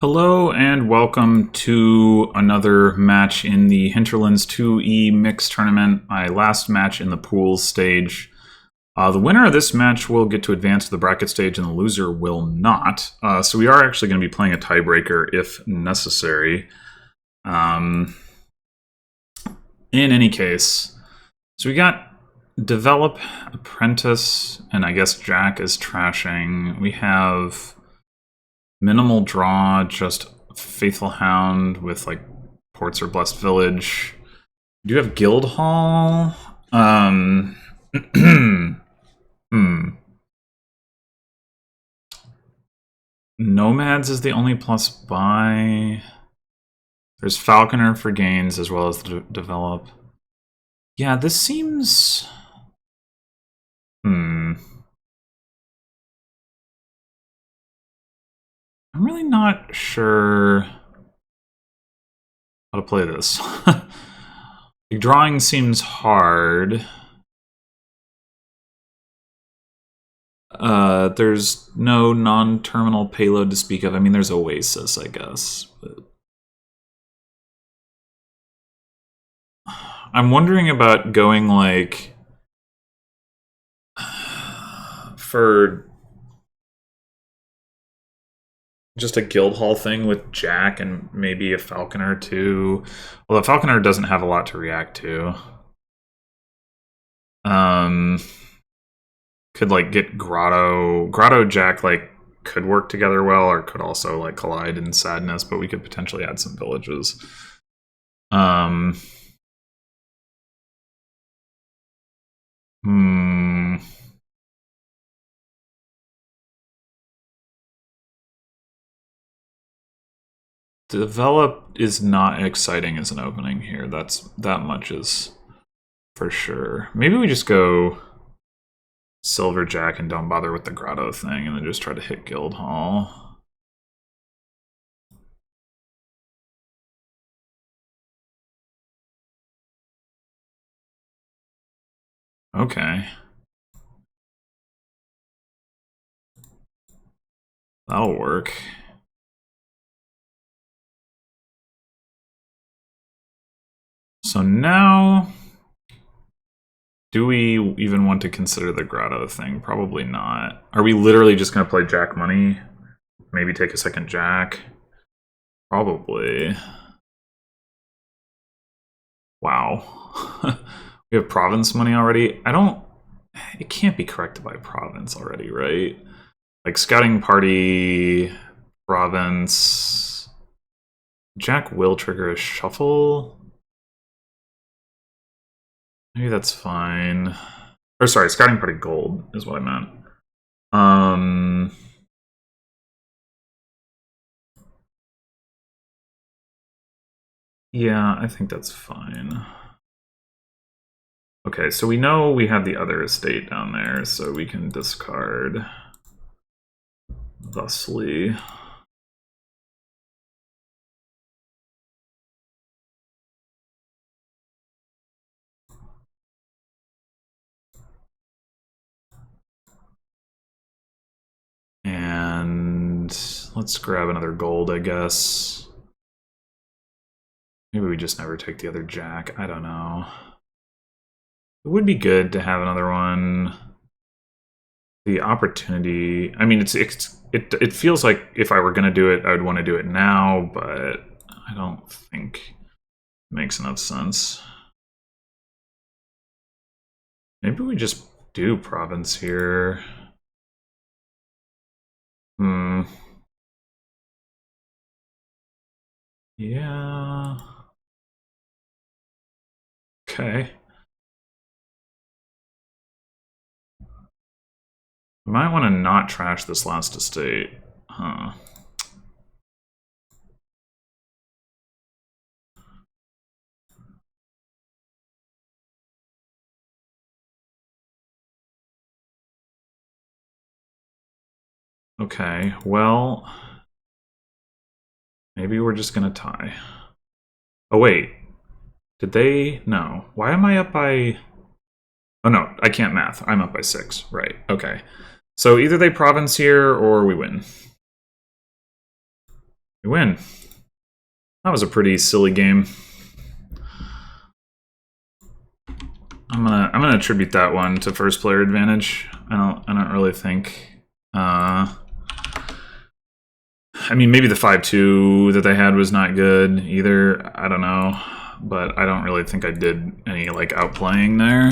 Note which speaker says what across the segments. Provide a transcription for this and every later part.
Speaker 1: Hello and welcome to another match in the Hinterlands 2E Mixed Tournament, my last match in the pools stage. The winner of this match will get to advance to the bracket stage and the loser will not. So we are actually going to be playing a tiebreaker if necessary. In any case, so we got Develop, Apprentice, and I guess Jack is trashing. We have minimal draw, just Faithful Hound with like Ports or Blessed Village. Do you have Guild Hall? Nomads is the only plus buy. There's Falconer for gains as well as the Develop. Yeah, this seems... I'm really not sure how to play this. The drawing seems hard. There's no non-terminal payload to speak of. I mean, there's Oasis, I guess. But I'm wondering about going, like, for just a guild hall thing with Jack and maybe a Falconer too. Well, the Falconer doesn't have a lot to react to. Could like get Grotto Jack like could work together well, or could also like collide in sadness, but we could potentially add some villages. Develop is not exciting as an opening here. That much is for sure. Maybe we just go Silver Jack and don't bother with the Grotto thing, and then just try to hit Guild Hall. Okay. That'll work. So now, do we even want to consider the Grotto thing? Probably not. Are we literally just going to play Jack Money? Maybe take a second Jack? Probably. Wow. We have Province Money already? It can't be corrected by Province already, right? Like Scouting Party, Province... Jack will trigger a Shuffle? Maybe that's fine. Or sorry, Scouting Party Gold is what I meant. Yeah, I think that's fine. Okay, so we know we have the other estate down there, so we can discard thusly. And let's grab another gold, I guess. Maybe we just never take the other Jack. I don't know. It would be good to have another one. The opportunity... I mean, it feels like if I were going to do it, I would want to do it now, but I don't think it makes enough sense. Maybe we just do Province here. Yeah. Okay. We might want to not trash this last estate. Huh. Okay, well... maybe we're just gonna tie. Oh wait. Did they... no. Why am I up by... oh no, I can't math. I'm up by 6. Right, okay. So either they Province here or we win. We win. That was a pretty silly game. I'm gonna attribute that one to first player advantage. I don't really think. I mean, maybe the 5-2 that they had was not good either. I don't know, but I don't really think I did any like outplaying there.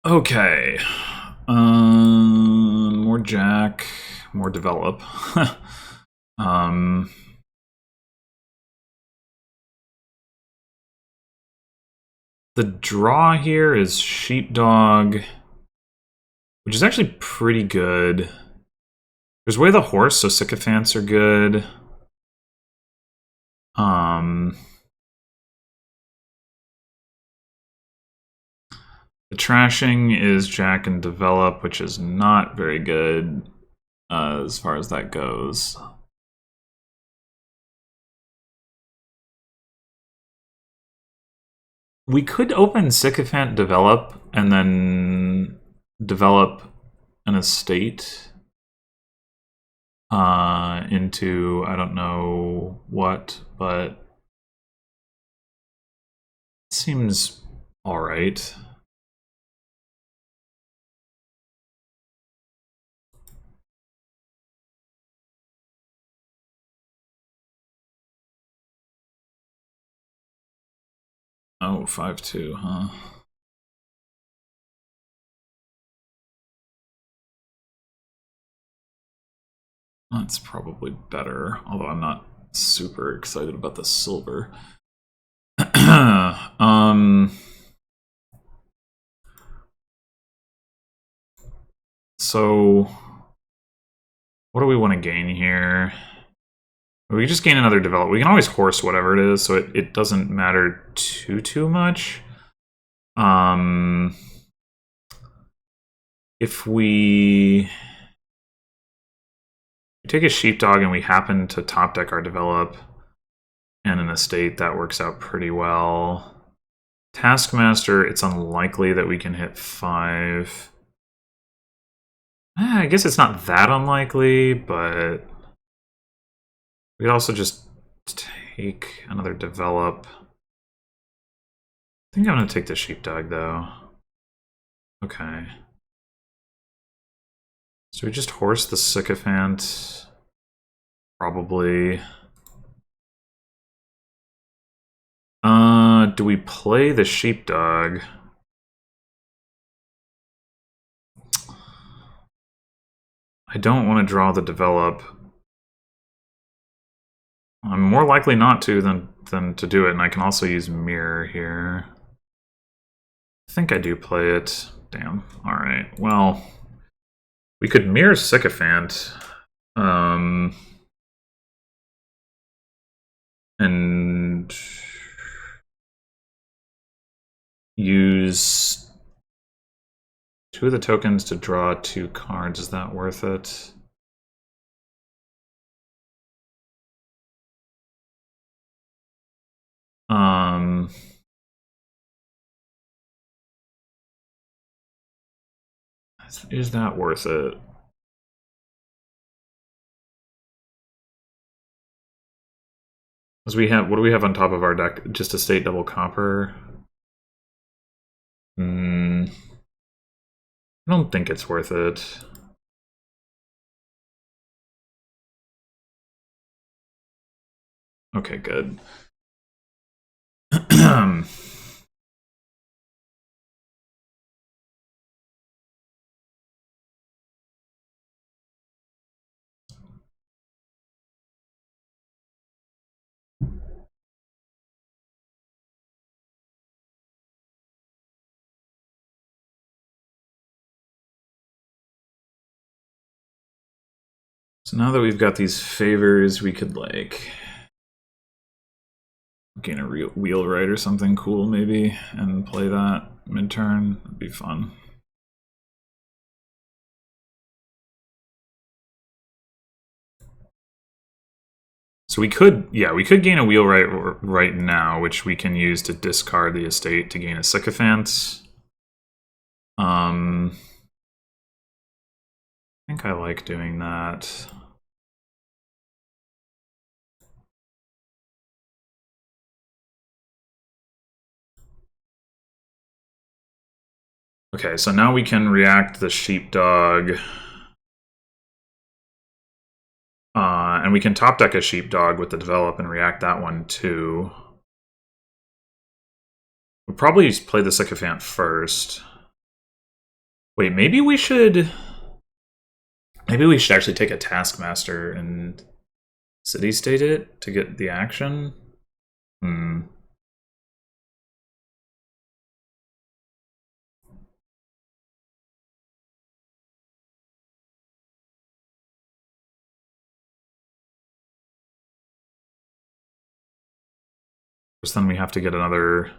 Speaker 1: Okay. More Jack, more develop. The draw here is Sheepdog, which is actually pretty good. There's Way of the Horse, so Sycophants are good. The trashing is Jack and Develop, which is not very good as far as that goes. We could open Sycophant, Develop, and then develop an estate into I don't know what, but it seems all right. Oh, 5-2, huh? That's probably better, although I'm not super excited about the silver. So what do we want to gain here? We just gain another develop. We can always horse whatever it is, so it doesn't matter too much. If we take a sheepdog and we happen to top deck our develop and an estate, that works out pretty well. Taskmaster, it's unlikely that we can hit 5. I guess it's not that unlikely, but we could also just take another develop. I think I'm going to take the sheepdog, though. Okay. So we just horse the sycophant. Probably. Do we play the sheepdog? I don't want to draw the develop. I'm more likely not to than to do it, and I can also use mirror here. I think I do play it. Damn. Alright, well, we could mirror sycophant. And use 2 of the tokens to draw 2 cards. Is that worth it? Is that worth it? As we have, what do we have on top of our deck? Just a state double copper. I don't think it's worth it. Okay, good. So now that we've got these favors, we could like gain a wheelwright or something cool maybe and play that mid-turn. That'd be fun. So we could, yeah, we could gain a wheelwright right now, which we can use to discard the estate to gain a sycophant. I think I like doing that. Okay, so now we can react the sheepdog. And we can top deck a sheepdog with the develop and react that one too. We'll probably play the sycophant first. Wait, maybe we should actually take a taskmaster and city state it to get the action. Then we have to get another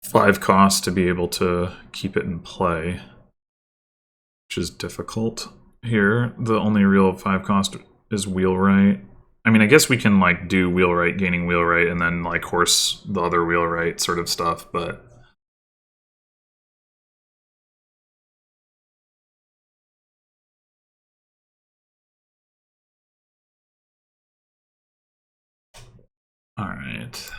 Speaker 1: 5 cost to be able to keep it in play, which is difficult here. The only real 5 cost is wheelwright. I mean, I guess we can like do wheelwright, gaining wheelwright, and then like horse the other wheelwright sort of stuff, but all right.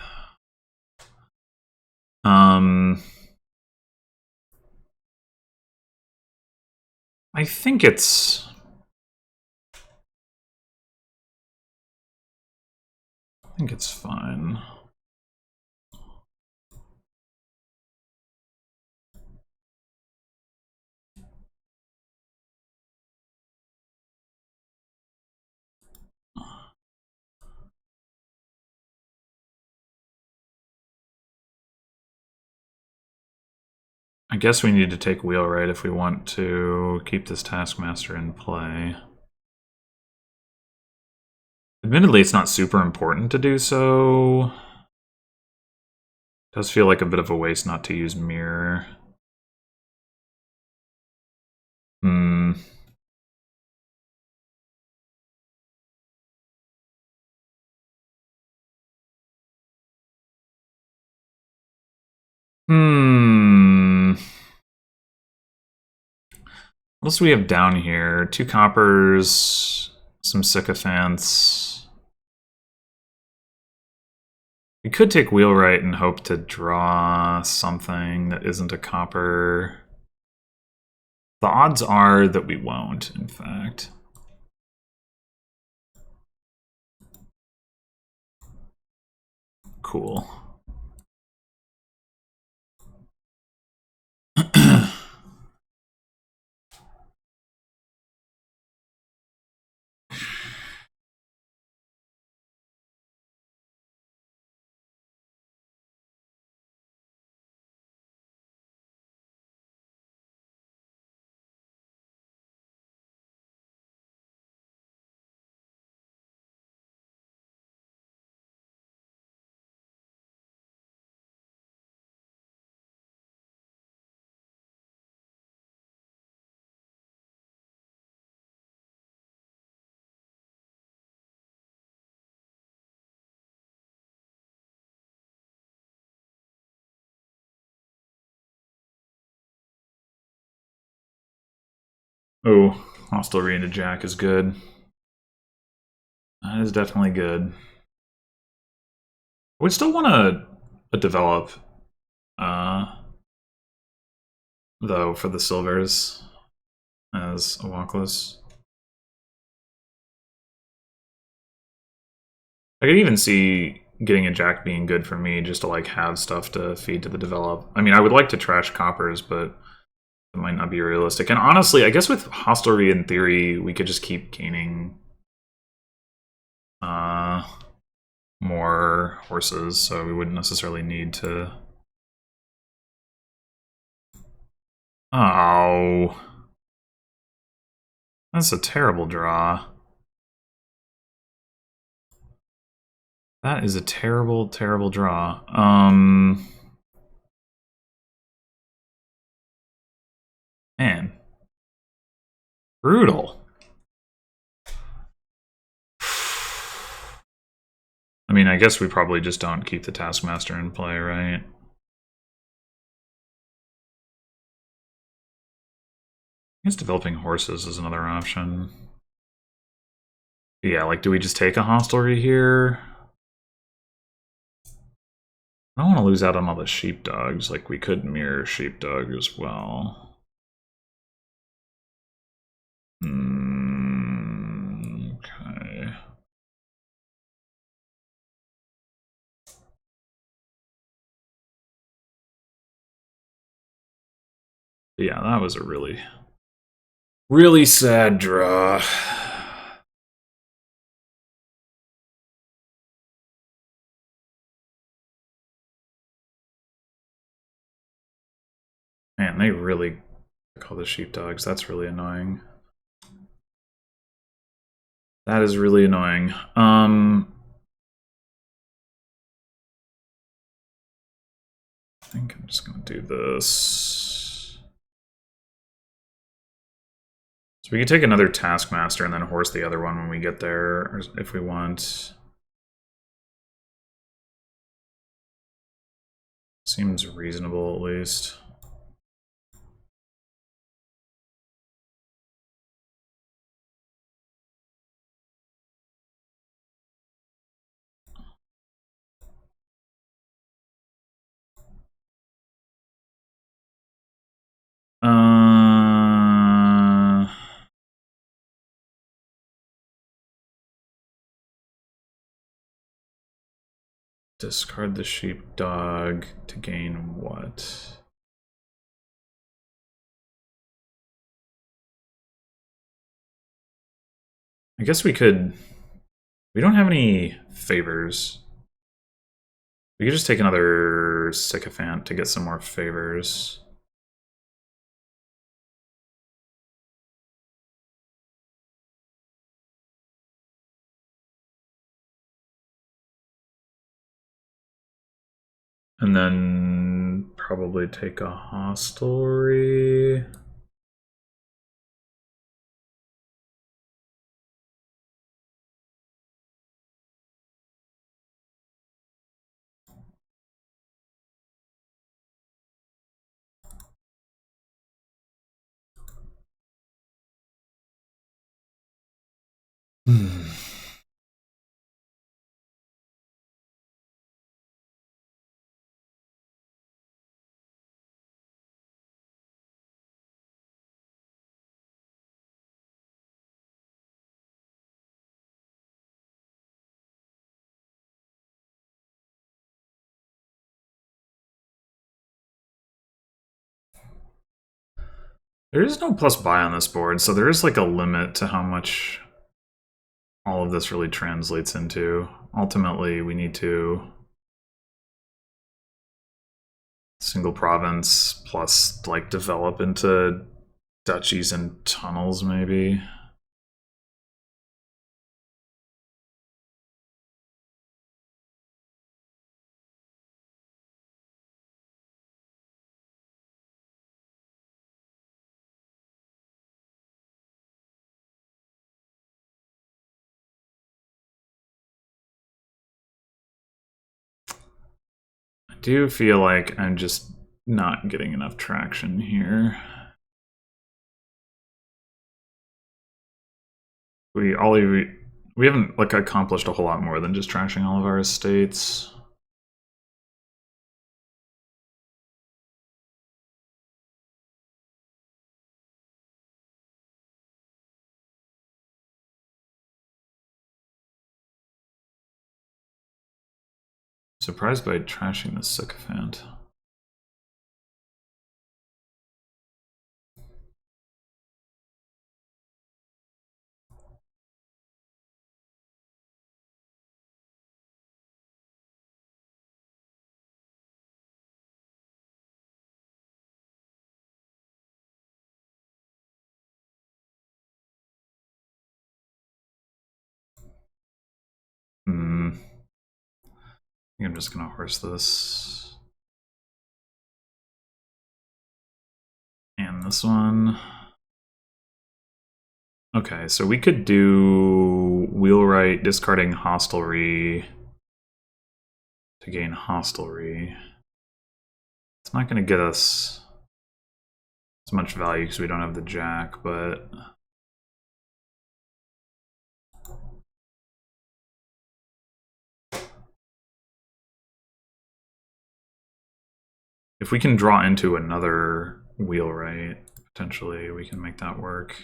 Speaker 1: I think it's fine. I guess we need to take wheelwright if we want to keep this taskmaster in play. Admittedly, it's not super important to do so. It does feel like a bit of a waste not to use mirror. What else do we have down here? 2 coppers, some sycophants. We could take wheelwright and hope to draw something that isn't a copper. The odds are that we won't, in fact. Cool. Oh, hostelry into Jack is good. That is definitely good. We still want to develop, though, for the silvers as Awaclus. I could even see getting a Jack being good for me just to like have stuff to feed to the develop. I mean, I would like to trash coppers, but it might not be realistic. And honestly, I guess with hostelry in theory, we could just keep gaining more horses, so we wouldn't necessarily need to. Oh, that's a terrible draw. That is a terrible, terrible draw. Man. Brutal. I mean, I guess we probably just don't keep the Taskmaster in play, right? I guess developing horses is another option. Yeah, like, do we just take a hostelry here? I don't want to lose out on all the sheepdogs. Like, we could mirror sheepdog as well. Okay. Yeah, that was a really, really sad draw. Man, they really call the sheepdogs. That's really annoying. That is really annoying. I think I'm just gonna do this. So we could take another Taskmaster and then horse the other one when we get there, if we want. Seems reasonable, at least. Discard the sheepdog to gain what? I guess we could... We don't have any favors. We could just take another sycophant to get some more favors. And then probably take a hostelry. There is no plus buy on this board, so there is like a limit to how much all of this really translates into. Ultimately, we need to single province plus like develop into duchies and tunnels, maybe. I do feel like I'm just not getting enough traction here. We haven't like accomplished a whole lot more than just trashing all of our estates. Surprised by trashing the sycophant. I think I'm just gonna horse this. And this one. Okay, so we could do wheelwright, discarding hostelry, to gain hostelry. It's not going to get us as much value because we don't have the jack, but if we can draw into another wheelwright, potentially we can make that work.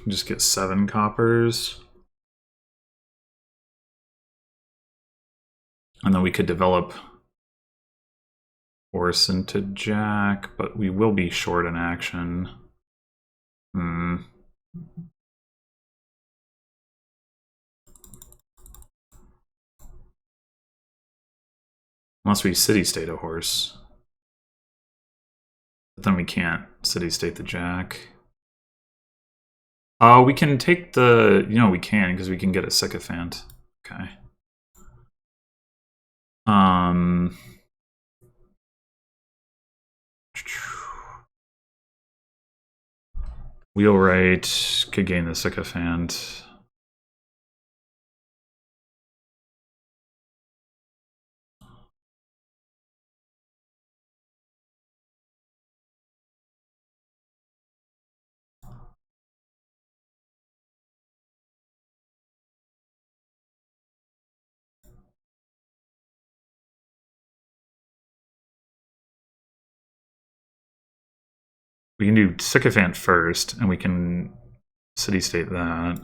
Speaker 1: Just get 7 coppers. And then we could develop horse into jack, but we will be short in action. Unless we city-state a horse. But then we can't city-state the jack. We can take the... You know, we can, because we can get a sycophant. Okay. Wheelwright could gain the sycophant. We can do sycophant first, and we can city-state that.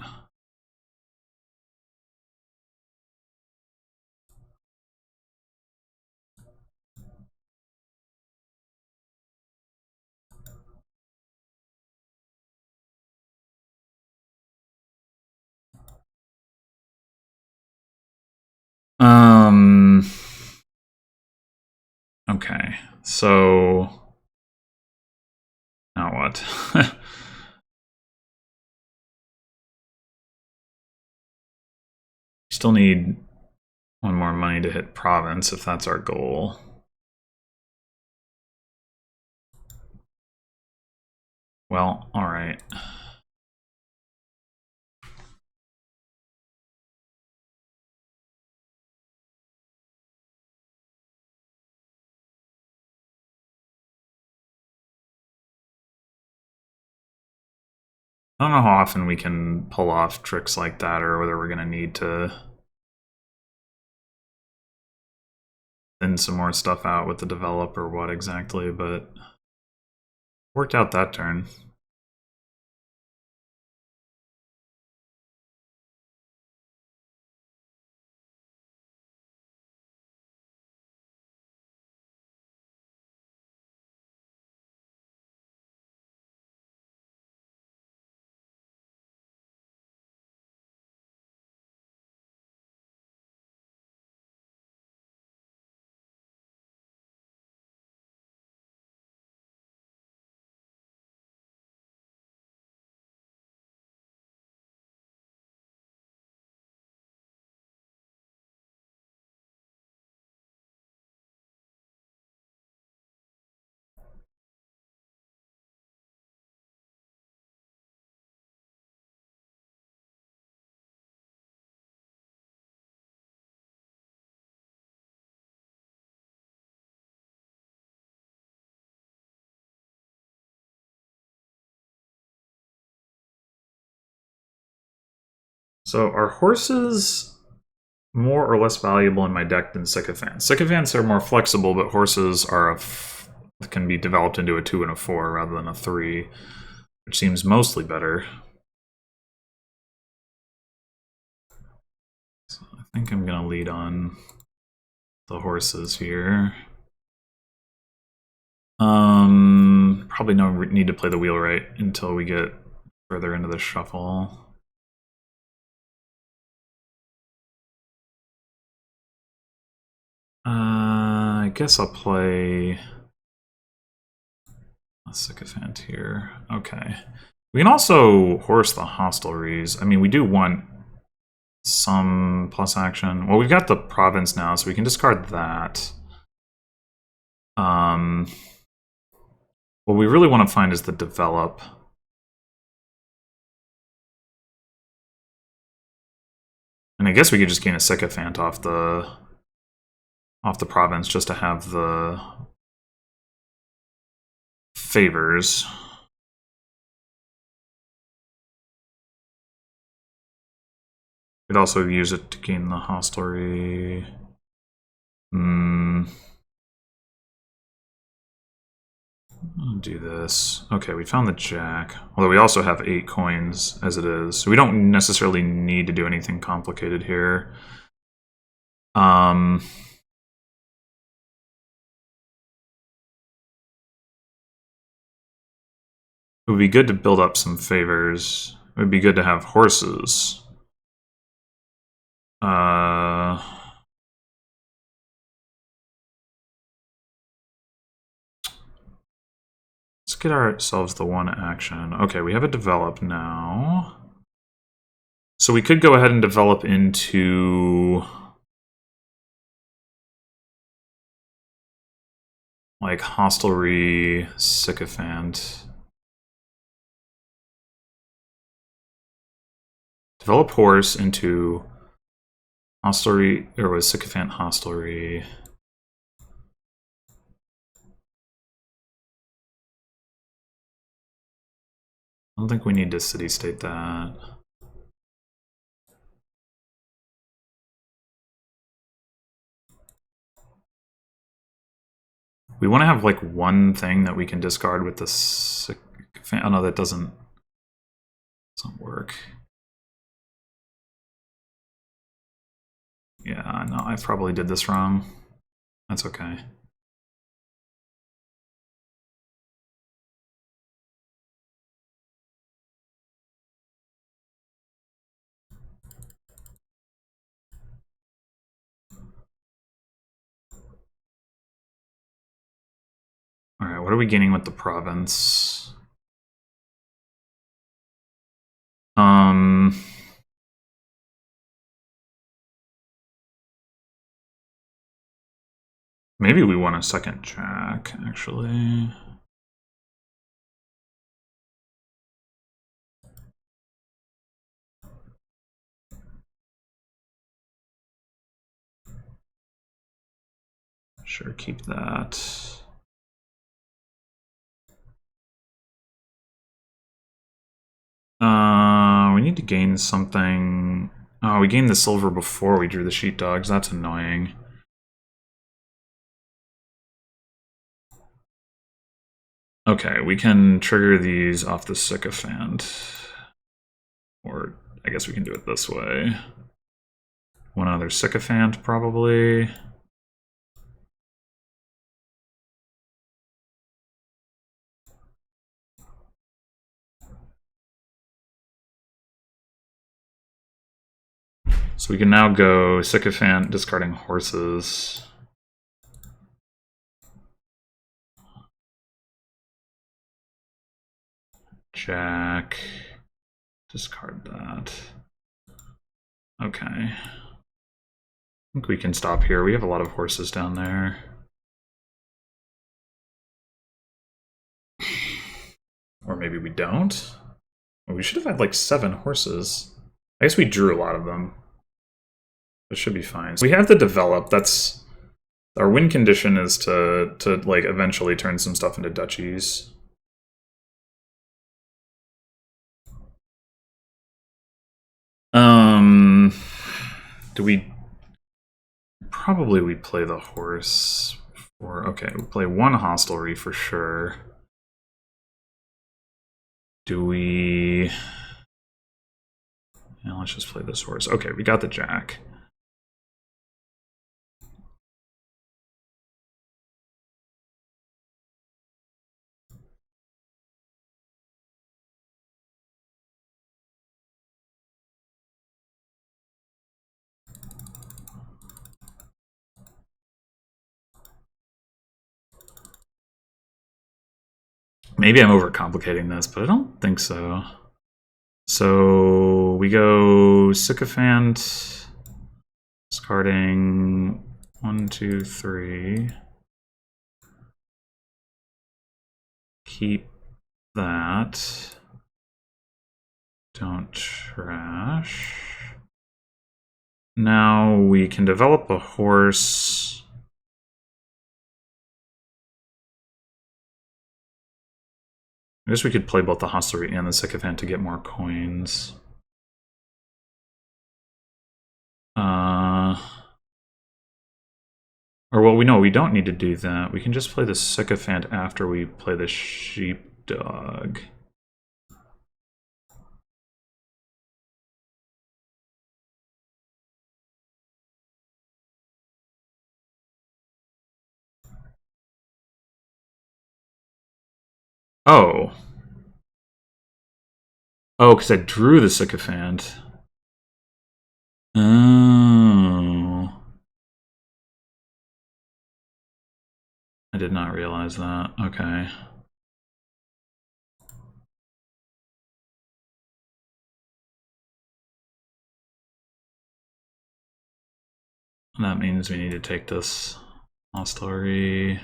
Speaker 1: Okay, so now what? Still need one more money to hit province if that's our goal. Well, all right. I don't know how often we can pull off tricks like that, or whether we're going to need to thin some more stuff out with the develop or what exactly, but worked out that turn. So are horses more or less valuable in my deck than sycophants? Sycophants are more flexible, but horses are can be developed into a 2 and a 4 rather than a 3, which seems mostly better. So I think I'm going to lead on the horses here. Probably no need to play the wheelwright until we get further into the shuffle. I guess I'll play a sycophant here. Okay. We can also horse the hostelries. I mean, we do want some plus action. Well, we've got the province now, so we can discard that. What we really want to find is the develop. And I guess we could just gain a sycophant off the province just to have the favors. We'd also use it to gain the hostelry. I'll do this. Okay, we found the jack. Although we also have 8 coins as it is, so we don't necessarily need to do anything complicated here. It would be good to build up some favors. It would be good to have horses. Let's get ourselves the 1 action. Okay, we have a develop now. So we could go ahead and develop into like hostelry sycophant. Develop horse into hostelry, or was sycophant hostelry. I don't think we need to city-state that. We want to have like one thing that we can discard with the sycophant. Oh no, that doesn't work. Yeah, no, I probably did this wrong. That's okay. Alright, what are we gaining with the province? Maybe we want a second jack, actually. Sure, keep that. We need to gain something. Oh, we gained the silver before we drew the sheepdogs. That's annoying. Okay, we can trigger these off the sycophant. Or I guess we can do it this way. One other sycophant, probably. So we can now go sycophant, discarding horses. Jack. Discard that. Okay. I think we can stop here. We have a lot of horses down there. Or maybe we don't. Well, we should have had like 7 horses. I guess we drew a lot of them. It should be fine. So we have to develop. That's our win condition is to like eventually turn some stuff into duchies. Do we probably we play the horse for okay, we play 1 hostelry for sure. Do we yeah, let's just play this horse. Okay, we got the jack. Maybe I'm overcomplicating this, but I don't think so. So we go Sycophant, discarding 1, 2, 3. Keep that. Don't trash. Now we can develop a horse. I guess we could play both the hostelry and the sycophant to get more coins. Or, well, we don't need to do that. We can just play the sycophant after we play the sheepdog. Oh. Oh, because I drew the sycophant. Oh. I did not realize that. Okay. That means we need to take this hostelry.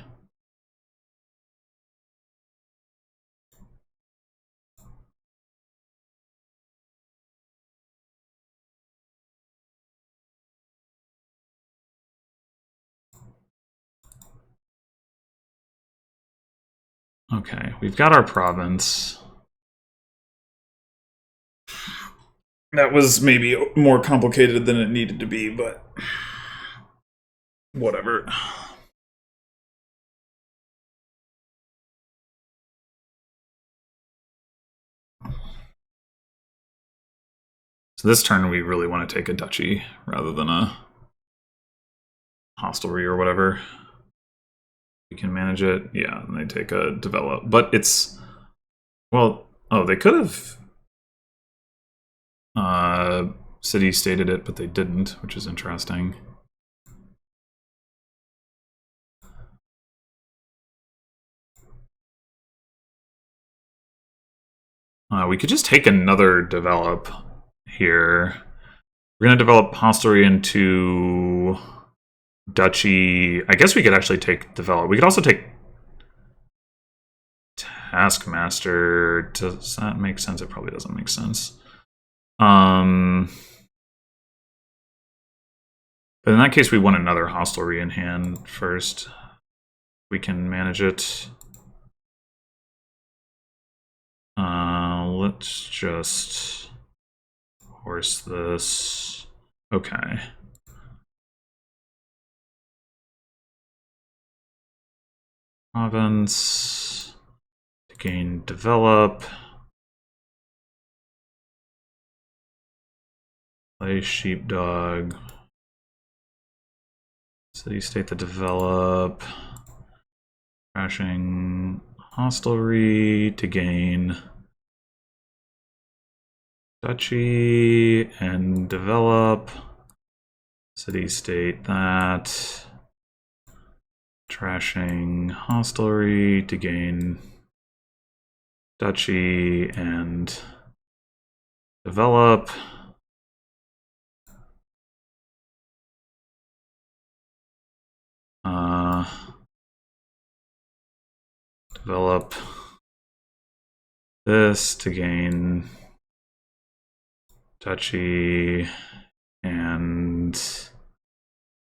Speaker 1: Okay, we've got our province. That was maybe more complicated than it needed to be, but whatever. So this turn we really want to take a duchy rather than a hostelry or whatever. We can manage it. Yeah, and they take a develop. But it's... Well, oh, they could have city stated it, but they didn't, which is interesting. We could just take another develop here. We're going to develop hostelry into duchy. I guess we could actually take develop. We could also take taskmaster. Does that make sense? It probably doesn't make sense. But in that case, we want another hostelry in hand first. We can manage it. Let's just horse this. Okay. Province. To gain develop. Play sheepdog. City state to develop. Crashing hostelry to gain duchy and develop. City state that. Trashing hostelry to gain duchy and develop. Develop this to gain duchy and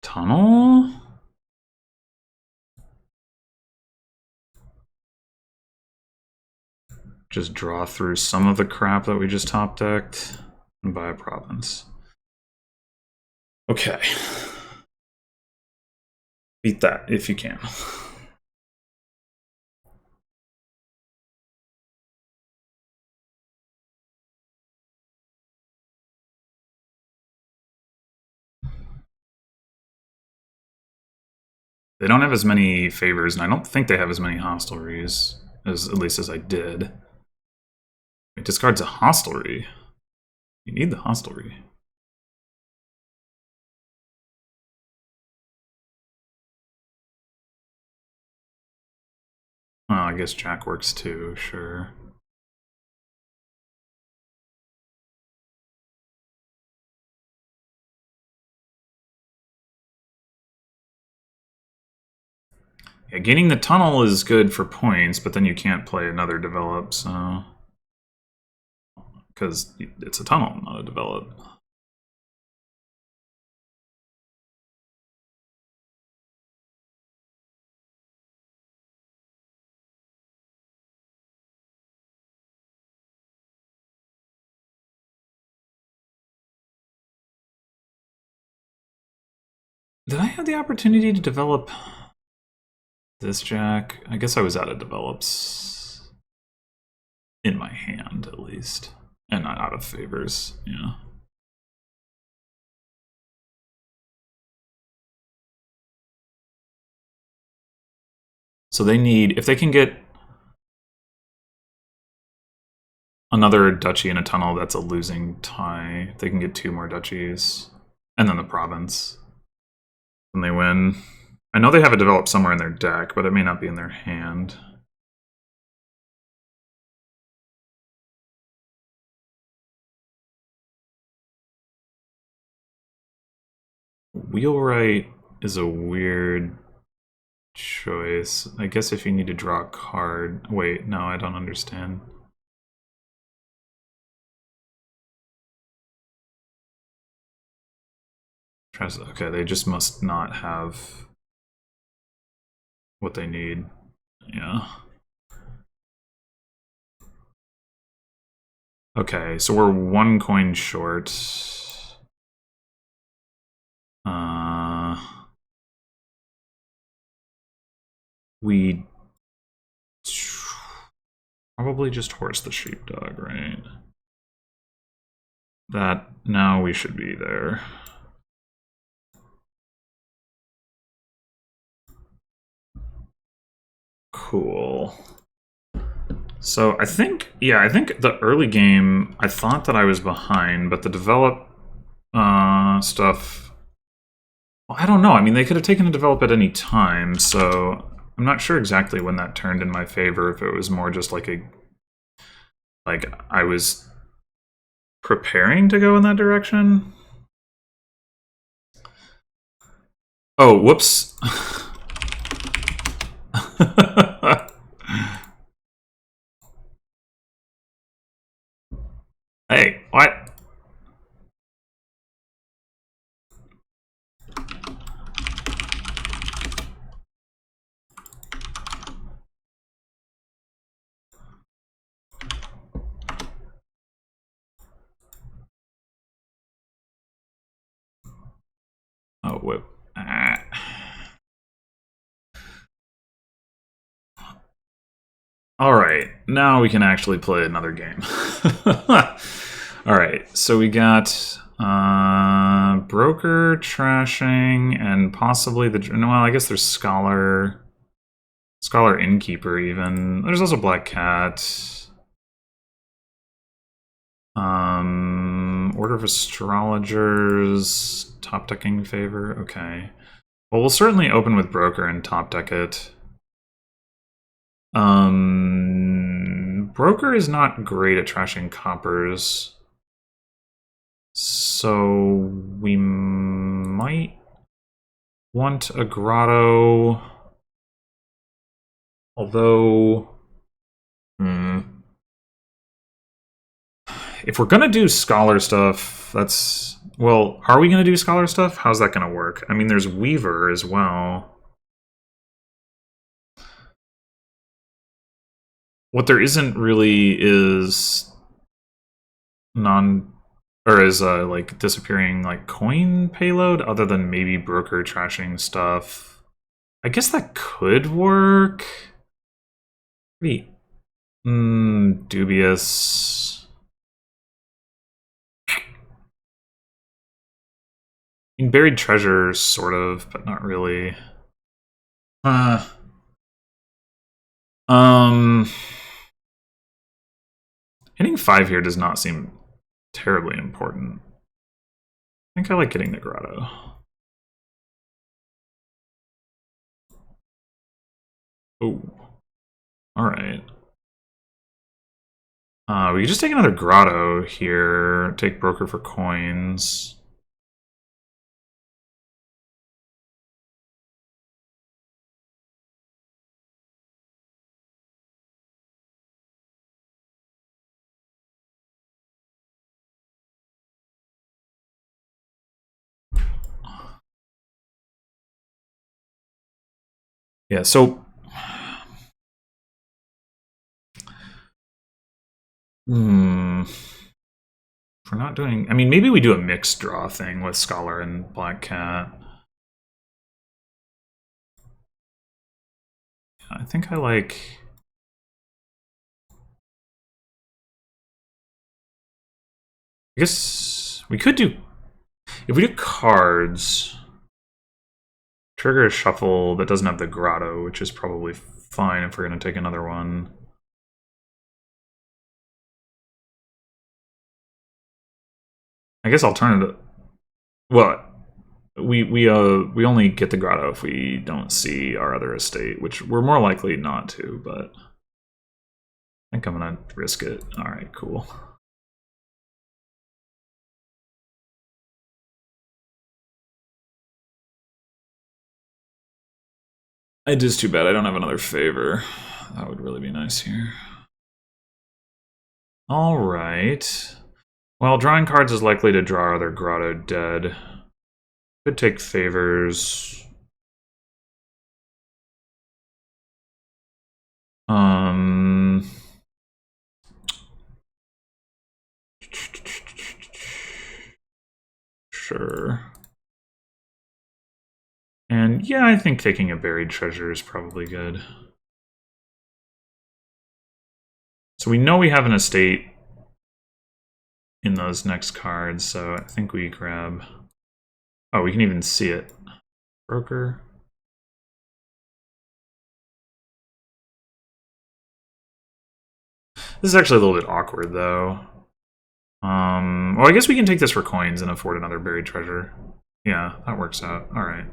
Speaker 1: tunnel. Just draw through some of the crap that we just top decked and buy a province. Okay. Beat that if you can. They don't have as many favors, and I don't think they have as many hostelries, as at least as I did. It discards a hostelry. You need the hostelry. Well, I guess Jack works too, sure. Yeah, gaining the tunnel is good for points, but then you can't play another develop, so... Because it's a tunnel, not a develop. Did I have the opportunity to develop this jack? I guess I was out of develops in my hand, at least. And not out of favors, yeah. So they need, if they can get another duchy in a tunnel, that's a losing tie. They can get 2 more duchies. And then the province. And they win. I know they have it developed somewhere in their deck, but it may not be in their hand. Wheelwright is a weird choice. I guess if you need to draw a card... Wait, no, I don't understand. Okay, they just must not have what they need. Yeah. Okay, so we're 1 coin short. We probably just horse the sheepdog, right? That, now we should be there. Cool. So I think, yeah, I think the early game, I thought that I was behind, but the develop stuff, well, I don't know. I mean, they could have taken a develop at any time, so I'm not sure exactly when that turned in my favor, if it was more just like I was preparing to go in that direction. Oh, whoops. Hey, what? Oh, whoop. Alright, now we can actually play another game. Alright, so we got Broker, Trashing, and possibly the... No, well, I guess there's Scholar... Scholar Innkeeper, even. There's also Black Cat. Order of Astrologers... Top decking favor? Okay. Well, we'll certainly open with Broker and top deck it. Broker is not great at trashing coppers. So we might want a Grotto. Although... If we're gonna do Scholar stuff, that's... Well, are we gonna do Scholar stuff? How's that gonna work? I mean, there's Weaver as well. What there isn't really is like disappearing like coin payload, other than maybe Broker trashing stuff. I guess that could work. Pretty dubious. I mean, Buried Treasure, sort of, but not really. Hitting 5 here does not seem terribly important. I think I like getting the Grotto. Oh. Alright. We could just take another Grotto here. Take Broker for coins. Yeah, so if we're not doing, I mean, maybe we do a mixed draw thing with Scholar and Black Cat. I think I like. I guess we could do, if we do cards, trigger a shuffle that doesn't have the Grotto, which is probably fine if we're going to take another one. I guess alternative. Well, we only get the Grotto if we don't see our other estate, which we're more likely not to, but I think I'm gonna risk it. All right, cool. It is too bad I don't have another favor. That would really be nice here. All right. Well, drawing cards is likely to draw our other Grotto dead. Could take favors. Sure. And yeah, I think taking a buried treasure is probably good. So we know we have an estate in those next cards, so I think we grab... Oh, we can even see it. Broker. This is actually a little bit awkward, though. Well, I guess we can take this for coins and afford another buried treasure. Yeah, that works out. All right.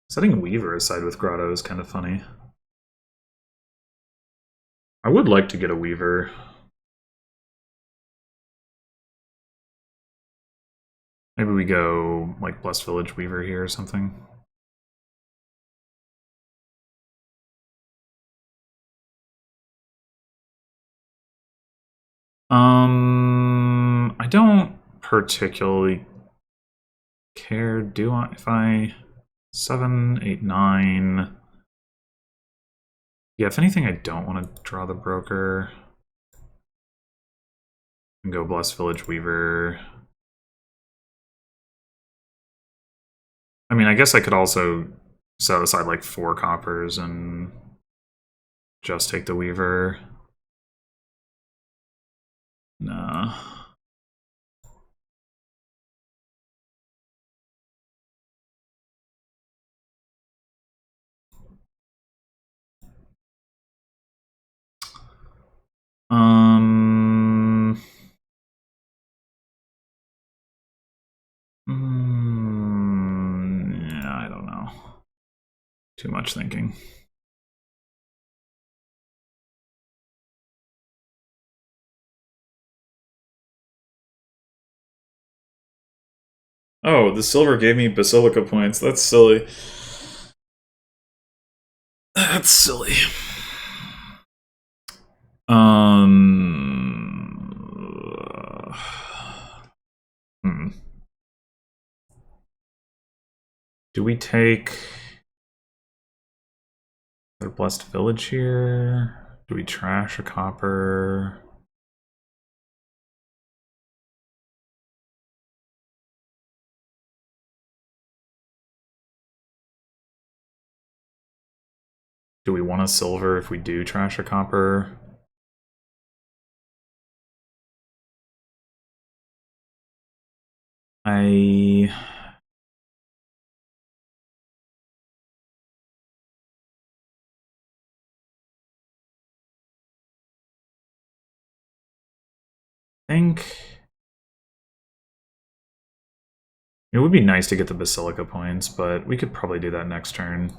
Speaker 1: Setting Weaver aside with Grotto is kind of funny. I would like to get a Weaver. Maybe we go, like, Blessed Village Weaver here or something. I don't particularly care, do I? If I... 7, 8, 9... Yeah, if anything, I don't want to draw the Broker. And go Blessed Village Weaver. I mean, I guess I could also set aside like 4 coppers and just take the Weaver. Nah. Um. Yeah, I don't know. Too much thinking. Oh, the silver gave me Basilica points. That's silly. That's silly. Hmm. Do we take the Blessed Village here? Do we trash a copper? Do we want a silver if we do trash a copper? I think It would be nice to get the Basilica points, but we could probably do that next turn.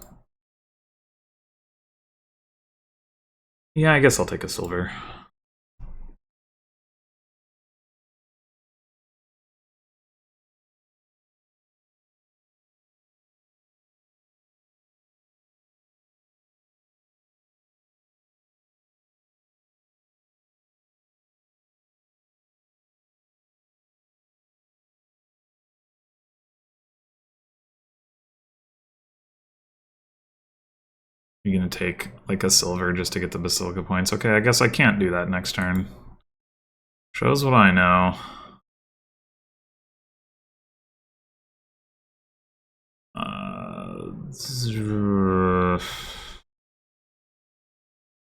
Speaker 1: Yeah, I guess I'll take a silver. You're gonna take like a silver just to get the Basilica points. Okay, I guess I can't do that next turn. Shows what I know.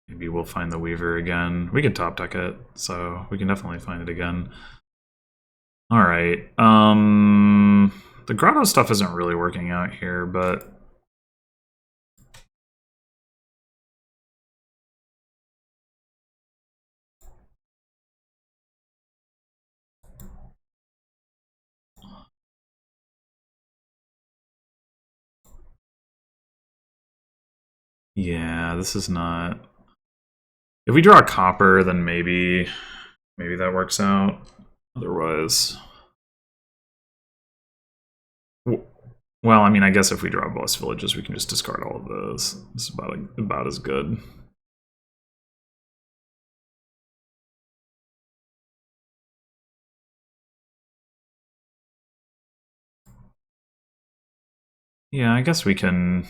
Speaker 1: Maybe we'll find the Weaver again. We can top deck it, so we can definitely find it again. Alright, the Grotto stuff isn't really working out here, but... yeah, this is not... If we draw a copper, then maybe that works out. Otherwise... Well, I mean, I guess if we draw Blessed Villages, we can just discard all of those. It's about as good. Yeah, I guess we can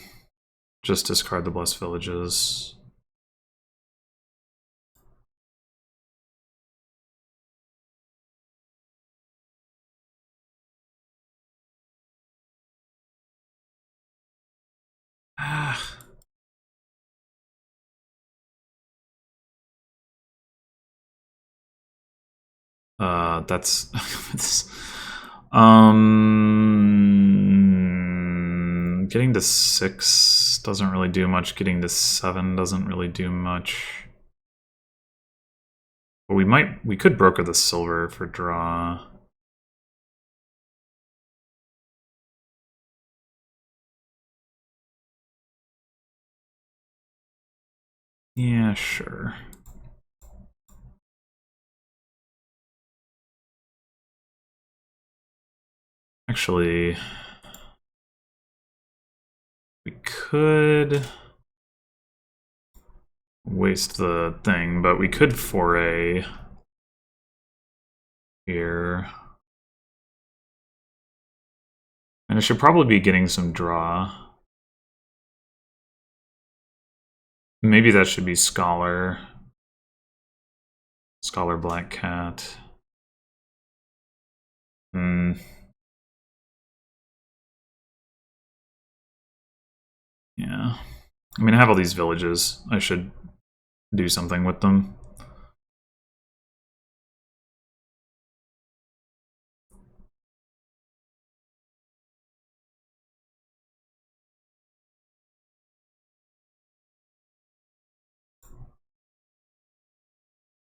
Speaker 1: just discard the Blessed Villages. Ah. That's getting to 6 doesn't really do much. Getting to 7 doesn't really do much. But we could broker the silver for draw. Yeah, sure. Actually, we could waste the thing, but we could foray here. And it should probably be getting some draw. Maybe that should be Scholar. Scholar Black Cat. Hmm. Yeah. I mean, I have all these villages. I should do something with them.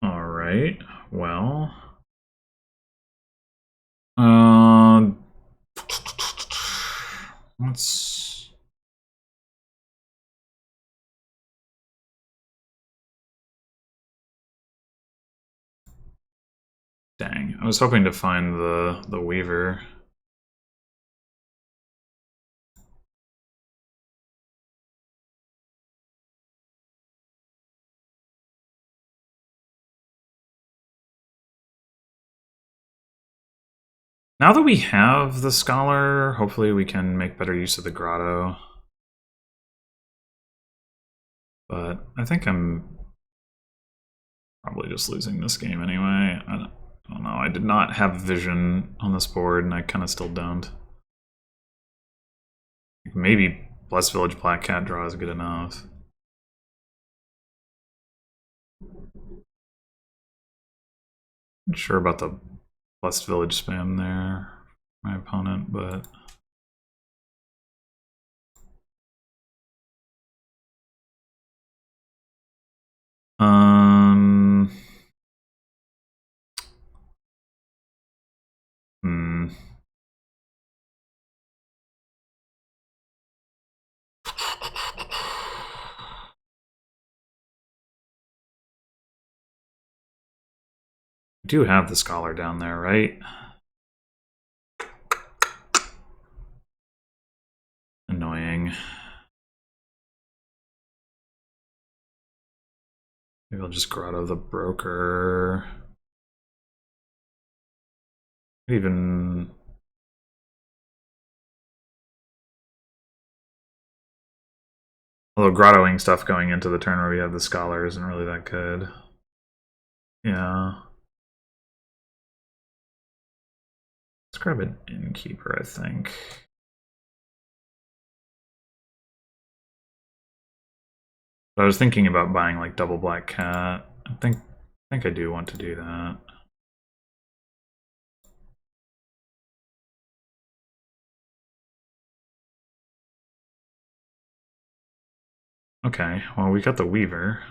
Speaker 1: Alright, well... let's... Dang, I was hoping to find the Weaver. Now that we have the Scholar, hopefully we can make better use of the Grotto. But I think I'm probably just losing this game anyway. I don't know, I did not have vision on this board, and I kind of still don't. Maybe Blessed Village Black Cat draw is good enough. Not sure about the Blessed Village spam there, my opponent, but... Hmm. do have the scholar down there, right? Annoying. Maybe I'll just Grotto the broker. Even... Although grottoing stuff going into the turn where we have the scholar isn't really that good. Yeah. Let's grab an innkeeper, I think. But I was thinking about buying like double black cat. I think I do want to do that. Okay, well we got the Weaver.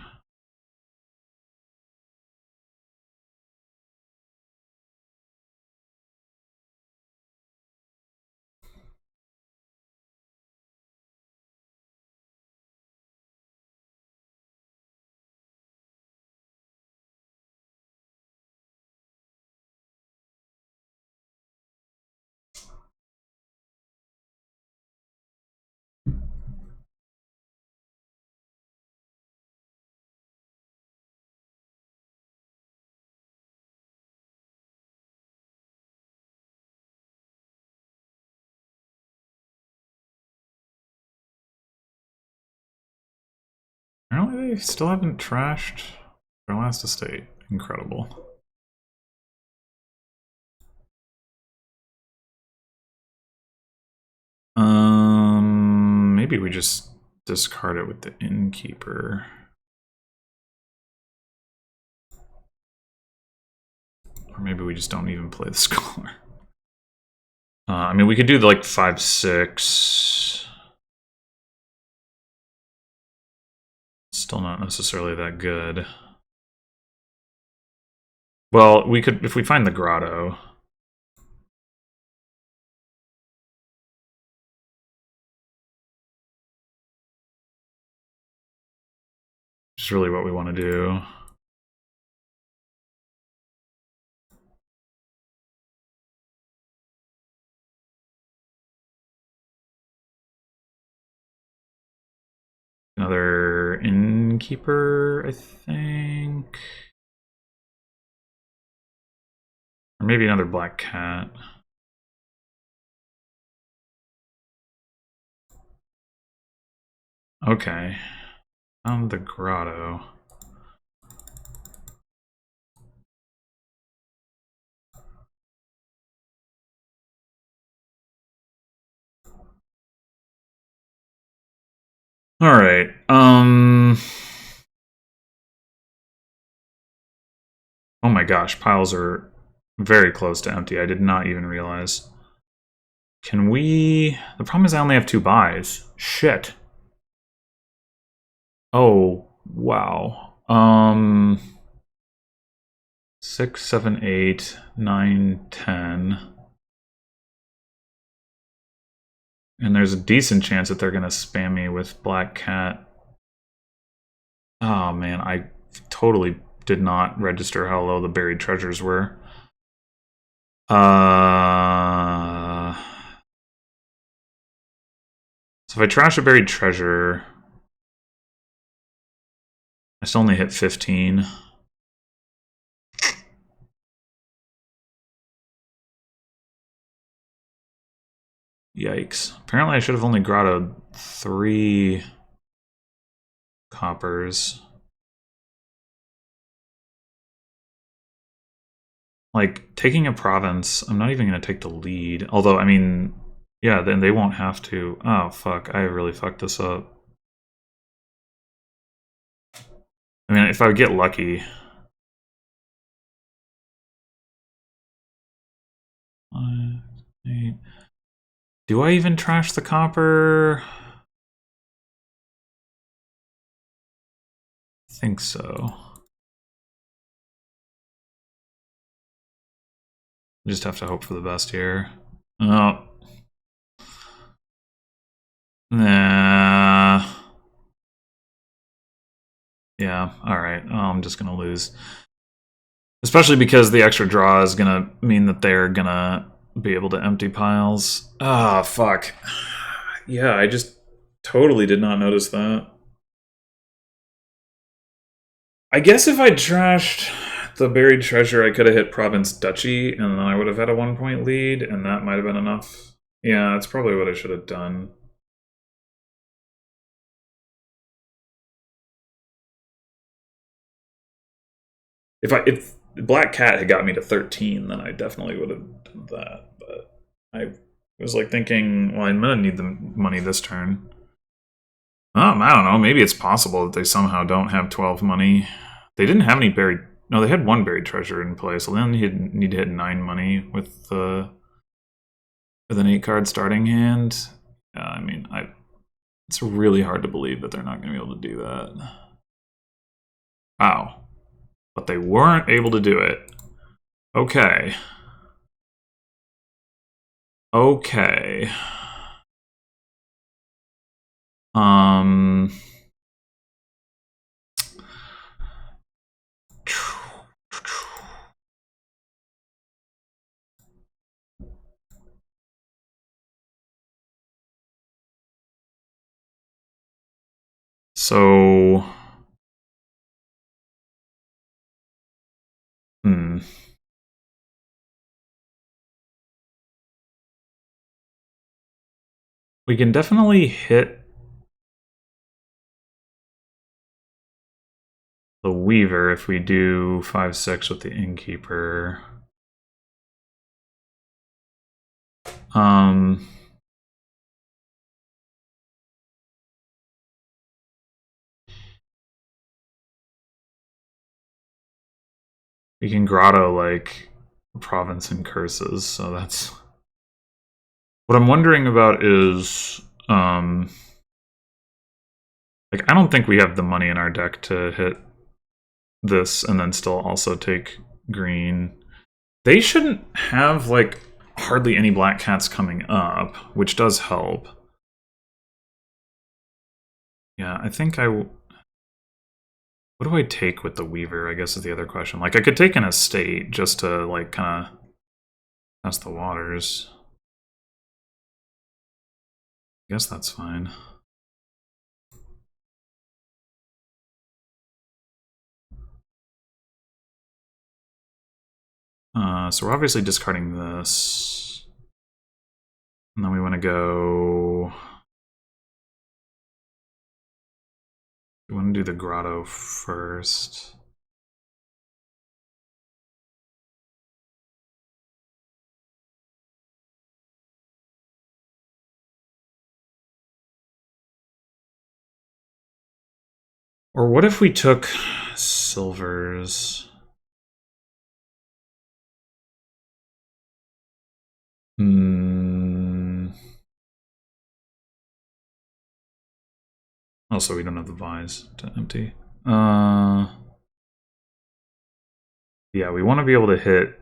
Speaker 1: Apparently they still haven't trashed their last estate. Incredible. Maybe we just discard it with the innkeeper. Or maybe we just don't even play the scholar. I mean, we could do like 5-6. Still not necessarily that good. Well, we could, if we find the grotto. Which is really what we want to do. Another innkeeper, I think. Or maybe another black cat. Okay. The grotto. All right. Oh my gosh, piles are very close to empty. I did not even realize. Can we... The problem is I only have 2 buys. Shit. Oh, wow. 6, 7, 8, 9, 10. And there's a decent chance that they're going to spam me with Black Cat. Oh man, I totally did not register how low the buried treasures were. So if I trash a buried treasure, I still only hit 15. Yikes. Apparently I should have only grottoed 3 coppers. Like, taking a province, I'm not even going to take the lead. Although, I mean, yeah, then they won't have to. Oh, fuck. I really fucked this up. I mean, if I would get lucky. 5, 8. Do I even trash the copper? I think so. Just have to hope for the best here. Oh. Nah. Yeah, alright. Oh, I'm just gonna lose. Especially because the extra draw is gonna mean that they're gonna be able to empty piles. Ah, fuck. Yeah, I just totally did not notice that. I guess if I trashed the buried treasure, I could have hit Province Duchy, and then I would have had a 1-point lead, and that might have been enough. Yeah, that's probably what I should have done. If Black Cat had got me to 13, then I definitely would have done that. But I was like thinking, well, I'm gonna need the money this turn. I don't know. Maybe it's possible that they somehow don't have 12 money. They didn't have any buried. No, they had one buried treasure in play, so then he'd need to hit 9 money with an 8-card starting hand. I mean, it's really hard to believe that they're not going to be able to do that. Wow. But they weren't able to do it. Okay. Okay. So, we can definitely hit the Weaver if we do 5-6 with the Innkeeper. We can Grotto like Province and Curses, so that's what I'm wondering about is like I don't think we have the money in our deck to hit this and then still also take green. They shouldn't have like hardly any Black Cats coming up, which does help. Yeah, I think what do I take with the Weaver, I guess is the other question. Like, I could take an estate just to, like, kind of test the waters. I guess that's fine. So we're obviously discarding this. And then we want to go... We want to do the Grotto first. Or what if we took silvers? Also, we don't have the Vise to empty. Yeah, we want to be able to hit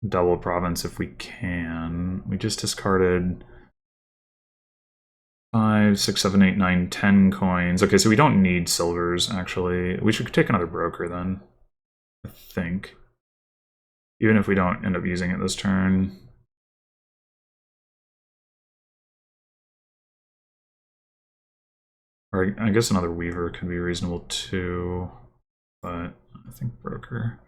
Speaker 1: double Province if we can. We just discarded 5, 6, 7, 8, 9, 10 coins. Okay, so we don't need silvers, actually. We should take another broker then, I think. Even if we don't end up using it this turn. Or I guess another Weaver could be reasonable too, but I think broker.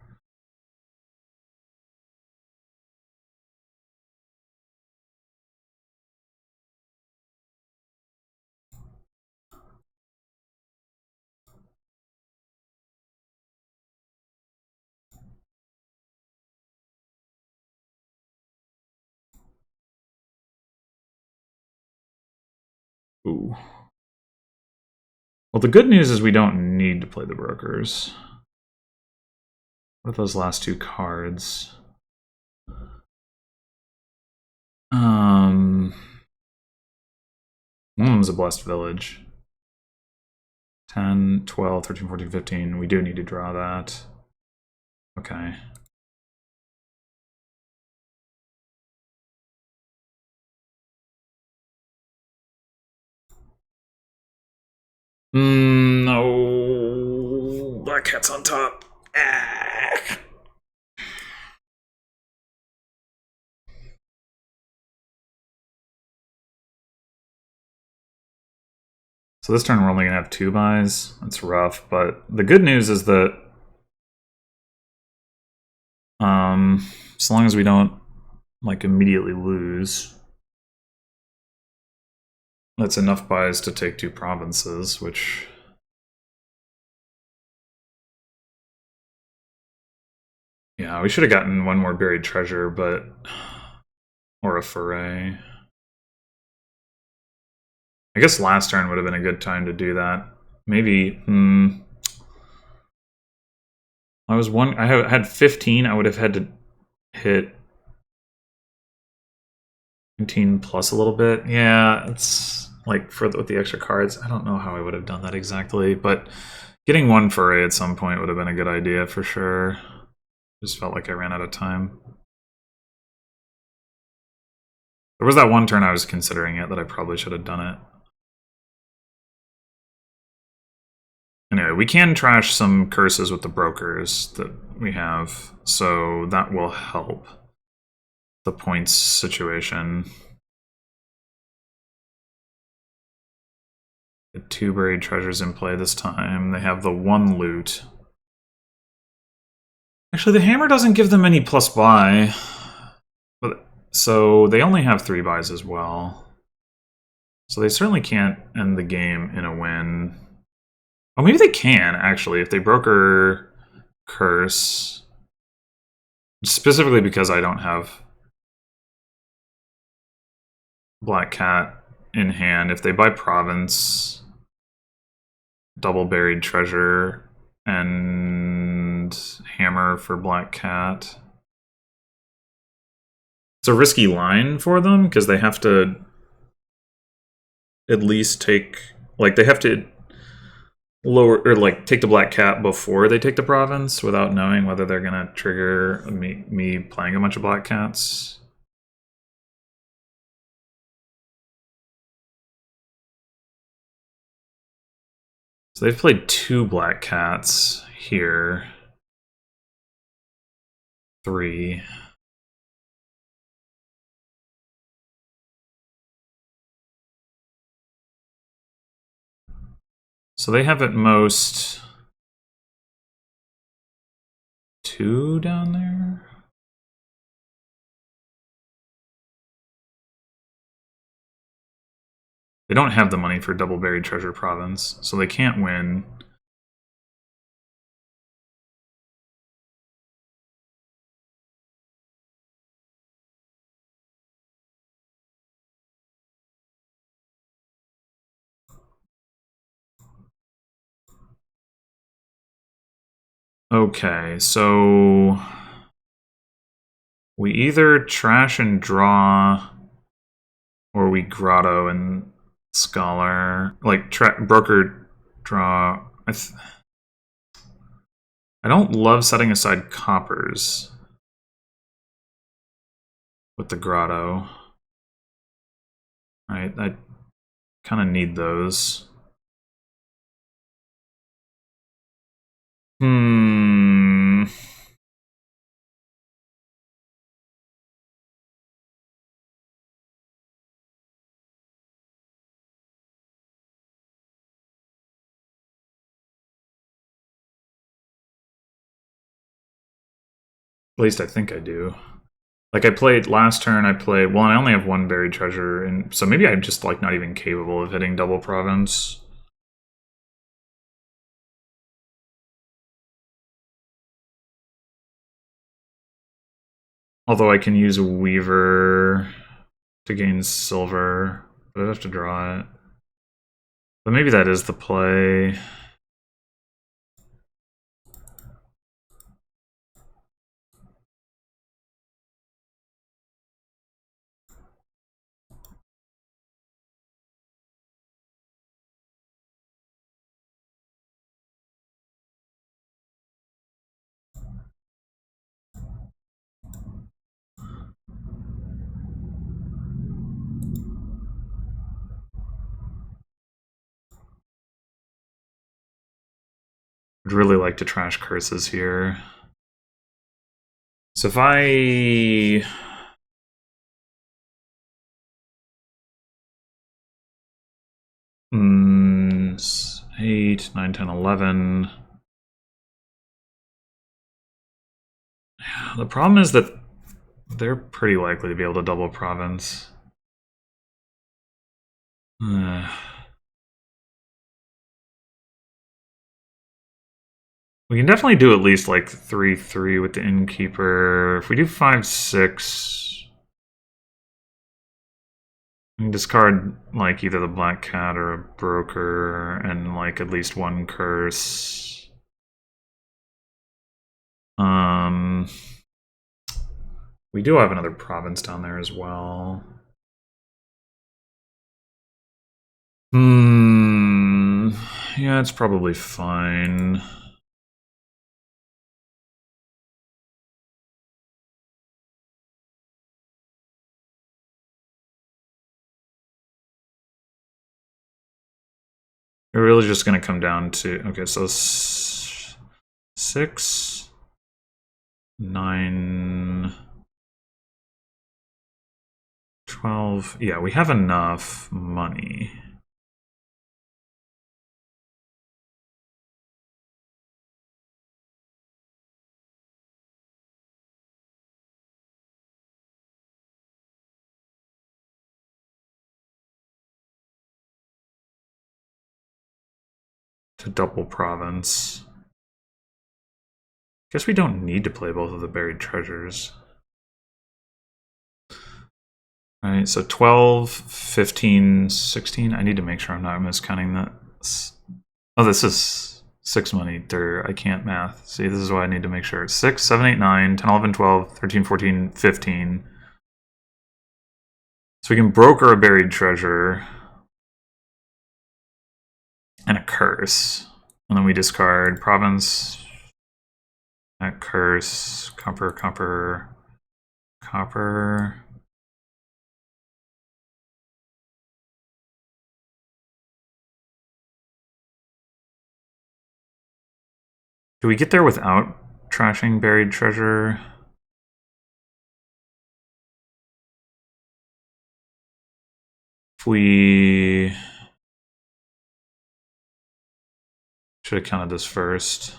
Speaker 1: Ooh. Well, the good news is we don't need to play the brokers. What are those last 2 cards? One of them's a Blessed Village. 10, 12, 13, 14, 15. We do need to draw that. Okay. No. Black Cat's on top. Ah. So this turn we're only going to have 2 buys. That's rough, but the good news is that as long as we don't like immediately lose, that's enough buys to take 2 provinces, which yeah, we should have gotten 1 more buried treasure, but or a foray. I guess last turn would have been a good time to do that. Maybe I had 15, I would have had to hit 19 plus a little bit. Yeah, it's like with the extra cards. I don't know how I would have done that exactly, but getting 1 foray at some point would have been a good idea for sure. Just felt like I ran out of time. There was that one turn I was considering it that I probably should have done it. Anyway, we can trash some curses with the brokers that we have, so that will help the points situation. The 2 buried treasures in play this time. They have the 1 loot. Actually, the hammer doesn't give them any plus buy, but so they only have 3 buys as well. So they certainly can't end the game in a win. Oh, maybe they can, actually, if they broker curse. Specifically because I don't have Black Cat in hand. If they buy province, double buried treasure, and hammer for Black Cat. It's a risky line for them because they have to at least take, like, they have to lower or like take the Black Cat before they take the province without knowing whether they're gonna trigger me playing a bunch of Black Cats. So they've played 2 Black Cats here. 3. So they have at most 2 down there. They don't have the money for double buried treasure province, so they can't win. Okay, so we either trash and draw, or we grotto and scholar. Like broker draw. I don't love setting aside coppers with the grotto. Right, I kind of need those. At least I think I do. Like I played last turn, well, I only have 1 buried treasure, and so maybe I'm just like not even capable of hitting double province. Although I can use a weaver to gain silver, but I'd have to draw it. But maybe that is the play. I'd really like to trash curses here. So if I... 8, 9, 10, 11. The problem is that they're pretty likely to be able to double province. We can definitely do at least like 3-3 with the innkeeper. If we do 5-6, we can discard like either the black cat or a broker and like at least one curse. We do have another province down there as well. Yeah, it's probably fine. We're really just going to come down to, okay, so 6, 9, 12. Yeah, we have enough money. To double province. Guess we don't need to play both of the buried treasures. Alright, so 12, 15, 16. I need to make sure I'm not miscounting that. Oh, this is 6 money. I can't math. See, this is why I need to make sure. 6, 7, 8, 9, 10, 11, 12, 13, 14, 15. So we can broker a buried treasure and a curse. And then we discard province, that curse, copper, copper, copper. Do we get there without trashing buried treasure? If we... Should have counted this first.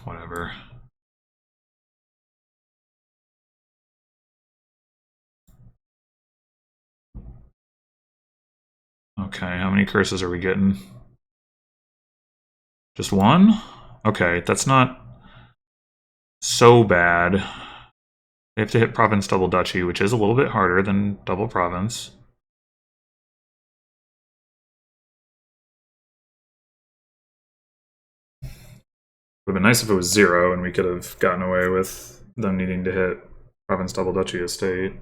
Speaker 1: Whatever. Okay, how many curses are we getting? Just one? Okay, that's not so bad. They have to hit province double duchy, which is a little bit harder than double province. It would have been nice if it was 0 and we could have gotten away with them needing to hit province double duchy estate.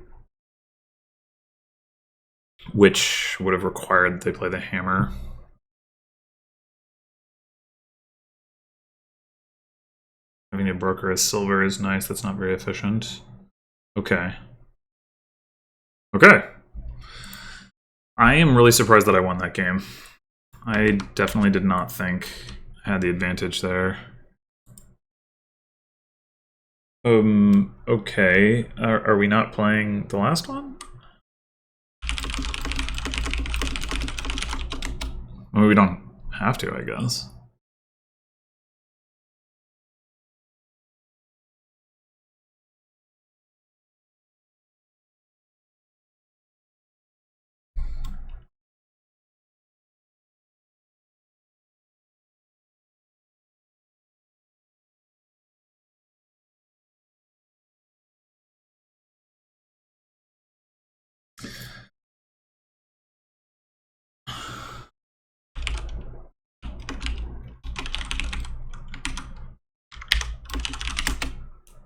Speaker 1: Which would have required they play the hammer. Having a broker as silver is nice. That's not very efficient. Okay. Okay. I am really surprised that I won that game. I definitely did not think I had the advantage there. Okay. Are we not playing the last one? Well, we don't have to, I guess.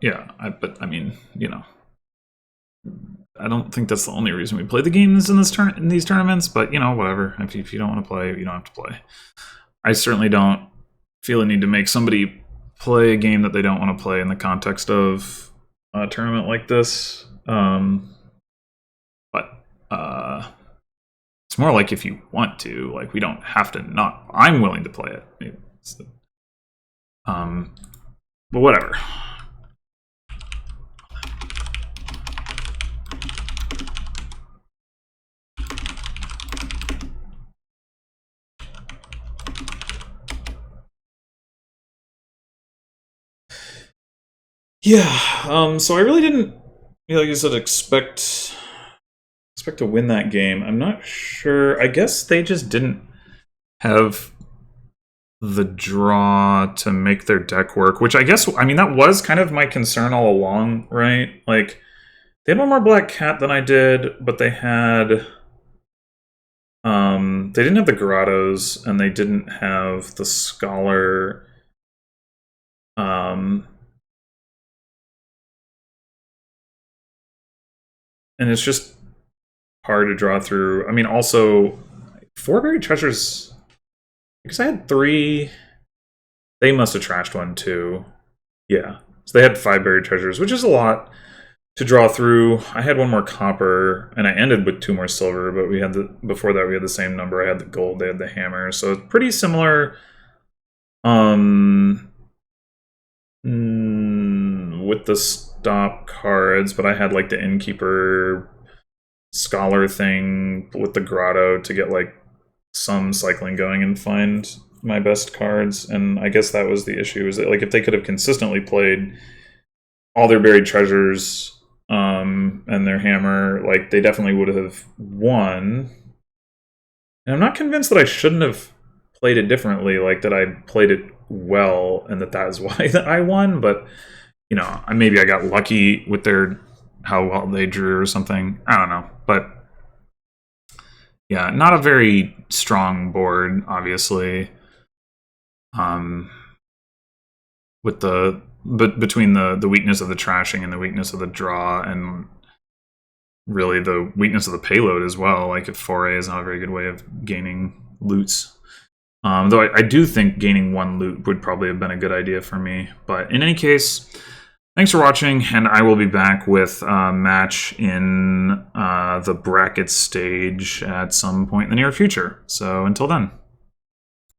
Speaker 1: Yeah, but I mean, you know, I don't think that's the only reason we play the games in these tournaments. But you know, whatever. If you don't want to play, you don't have to play. I certainly don't feel a need to make somebody play a game that they don't want to play in the context of a tournament like this. But it's more like if you want to, like we don't have to not. I'm willing to play it. But whatever. Yeah, so I really didn't, like you said, expect to win that game. I'm not sure. I guess they just didn't have the draw to make their deck work, which I guess, I mean, that was kind of my concern all along, right? Like, they had one more Black Cat than I did, but they had, they didn't have the Grottos, and they didn't have the Scholar, and it's just hard to draw through. I mean, also, 4 Buried Treasures, because I had 3, they must have trashed one too. Yeah. So they had 5 Buried Treasures, which is a lot to draw through. I had 1 more copper, and I ended with 2 more silver, but we had before that we had the same number. I had the gold, they had the hammer. So it's pretty similar with the stop cards, but I had like the Innkeeper Scholar thing with the Grotto to get like some cycling going and find my best cards. And I guess that was the issue, is that like if they could have consistently played all their Buried Treasures and their hammer, like they definitely would have won. And I'm not convinced that I shouldn't have played it differently, like that I played it well and that is why I won. But you know, maybe I got lucky with their how well they drew or something. I don't know, but yeah, not a very strong board, obviously. With the between the weakness of the trashing and the weakness of the draw, and really the weakness of the payload as well. Like if 4A is not a very good way of gaining loots. Though I do think gaining 1 loot would probably have been a good idea for me. But in any case, thanks for watching, and I will be back with a match in the bracket stage at some point in the near future. So until then.